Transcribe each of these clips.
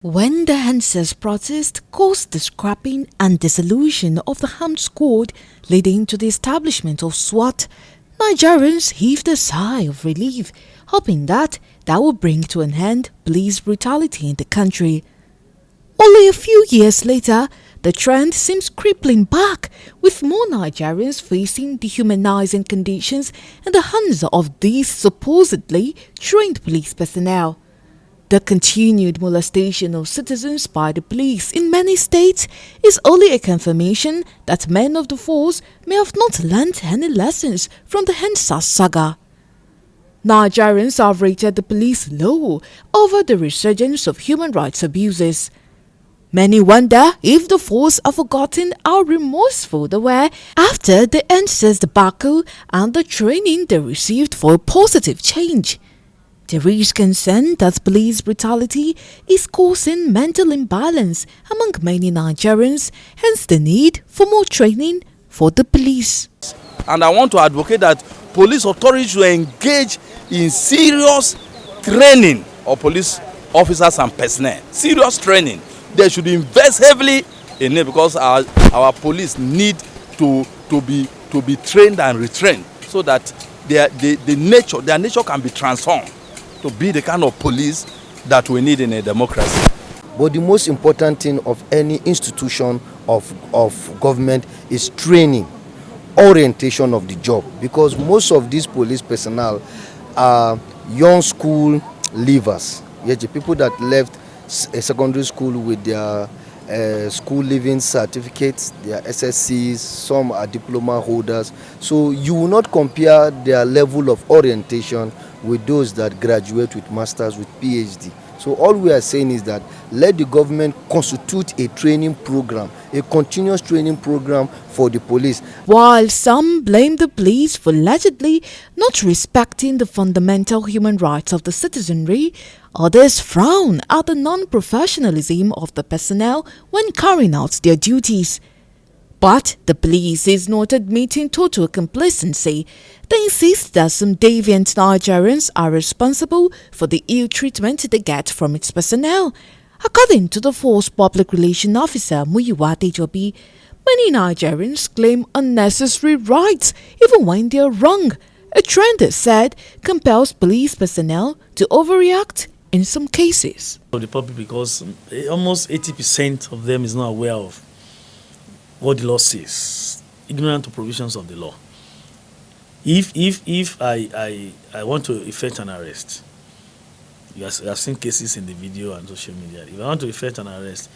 When the Endsars protest caused the scrapping and dissolution of the armed squad, leading to the establishment of SWAT, Nigerians heaved a sigh of relief, hoping that would bring to an end police brutality in the country. Only a few years later, the trend seems crippling back, with more Nigerians facing dehumanizing conditions in the hands of these supposedly trained police personnel. The continued molestation of citizens by the police in many states is only a confirmation that men of the force may have not learnt any lessons from the Endsars saga. Nigerians have rated the police low over the resurgence of human rights abuses. Many wonder if the force have forgotten how remorseful they were after the Endsars debacle and the training they received for a positive change. There is concern that police brutality is causing mental imbalance among many Nigerians, hence the need for more training for the police. And I want to advocate that police authorities should engage in serious training of police officers and personnel. Serious training. They should invest heavily in it because our police need to be trained and retrained so that their nature can be transformed to be the kind of police that we need in a democracy. But the most important thing of any institution of government is training, orientation of the job, because most of these police personnel are young school leavers. Yet the people that left a secondary school with their school leaving certificates, their SSCs, some are diploma holders. So you will not compare their level of orientation with those that graduate with masters, with PhD. So all we are saying is that let the government constitute a training program, a continuous training program for the police. While some blame the police for allegedly not respecting the fundamental human rights of the citizenry, others frown at the non-professionalism of the personnel when carrying out their duties. But the police is not admitting total complacency. They insist that some deviant Nigerians are responsible for the ill treatment they get from its personnel. According to the force public relations officer Muyiwa Tejobi, many Nigerians claim unnecessary rights even when they are wrong. A trend, they said, compels police personnel to overreact in some cases. Of the public, because almost 80% of them is not aware of what the law says, ignorant of provisions of the law. If I want to effect an arrest, you have seen cases in the video and social media. If I want to effect an arrest,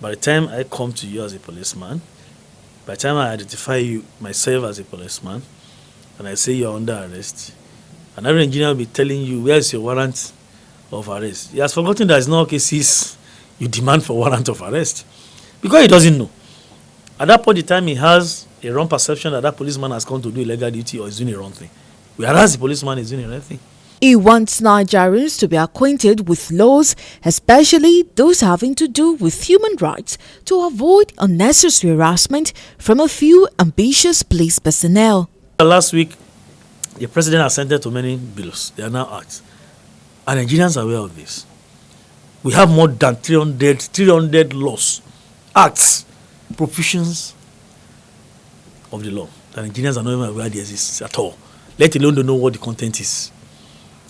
by the time I come to you as a policeman, by the time I identify you myself as a policeman, and I say you are under arrest, another engineer will be telling you, where is your warrant of arrest? He has forgotten that it's not cases you demand for warrant of arrest, because he doesn't know. At that point in time, he has a wrong perception that that policeman has come to do illegal duty or is doing the wrong thing. Whereas the policeman is doing the right thing. He wants Nigerians to be acquainted with laws, especially those having to do with human rights, to avoid unnecessary harassment from a few ambitious police personnel. Last week, the president assented to many bills. They are now acts. And Nigerians are aware of this. We have more than 300 laws, acts, provisions of the law. The Nigerians are not even aware they exist at all, let alone don't know what the content is.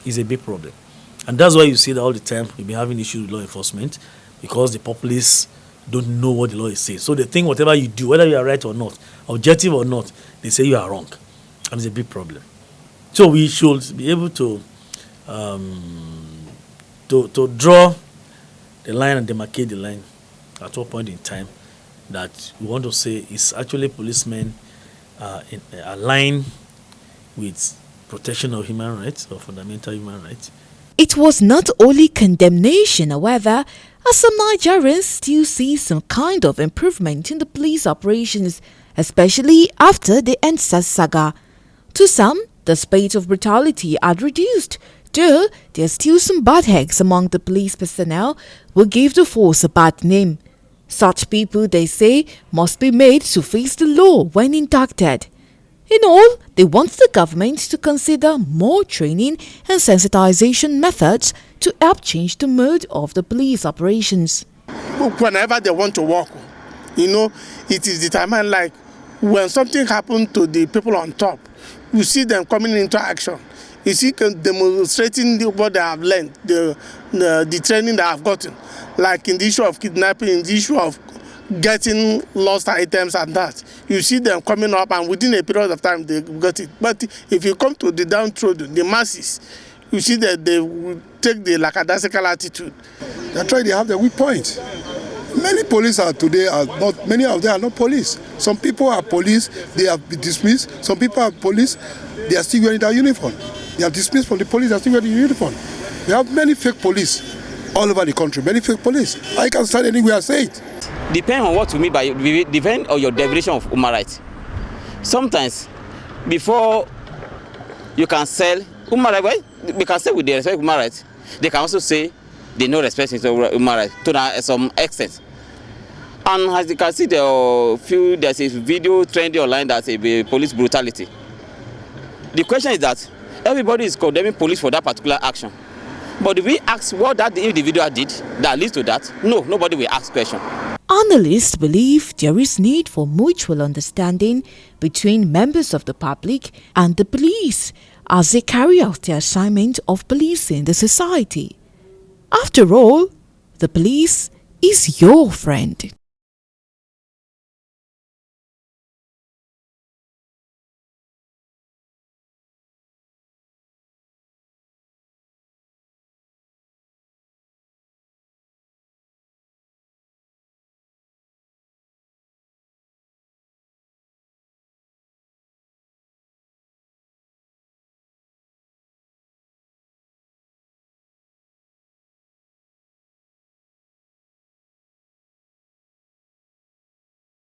It's a big problem. And that's why you see that all the time we've been having issues with law enforcement, because the populace don't know what the law is saying. So they think whatever you do, whether you are right or not, objective or not, they say you are wrong. And it's a big problem. So we should be able to draw the line and demarcate the line at what point in time that we want to say is actually policemen aligned with protection of human rights or fundamental human rights. It was not only condemnation, however, as some Nigerians still see some kind of improvement in the police operations, especially after the Endsars saga. To some, the spate of brutality had reduced, though there are still some bad eggs among the police personnel who give the force a bad name. Such people, they say, must be made to face the law when indicted. In all, they want the government to consider more training and sensitization methods to help change the mode of the police operations. Whenever they want to work, it is determined, like when something happened to the people on top, you see them coming into action. You see them demonstrating what they have learned, the training they have gotten, like in the issue of kidnapping, in the issue of getting lost items and that. You see them coming up, and within a period of time they got it. But if you come to the downtrodden, the masses, you see that they will take the lackadaisical attitude. That's why they have the weak point. Many police today are not, many of them are not police. Some people are police, they have been dismissed. Some people are police, they are still wearing their uniform. They are dismissed from the police, they are still wearing the uniform. We have many fake police all over the country, many fake police. I can stand anywhere and say it. Depend on what you mean by depend on your definition of human rights. Sometimes, before you can sell human rights, well, we can say with the respect of human rights, they can also say they no respect human rights to some extent. And as you can see, there's a video trending online that's a police brutality. The question is that everybody is condemning police for that particular action. But if we ask what that individual did that leads to that, no, nobody will ask question. Analysts believe there is need for mutual understanding between members of the public and the police as they carry out their assignment of policing the society. After all, the police is your friend.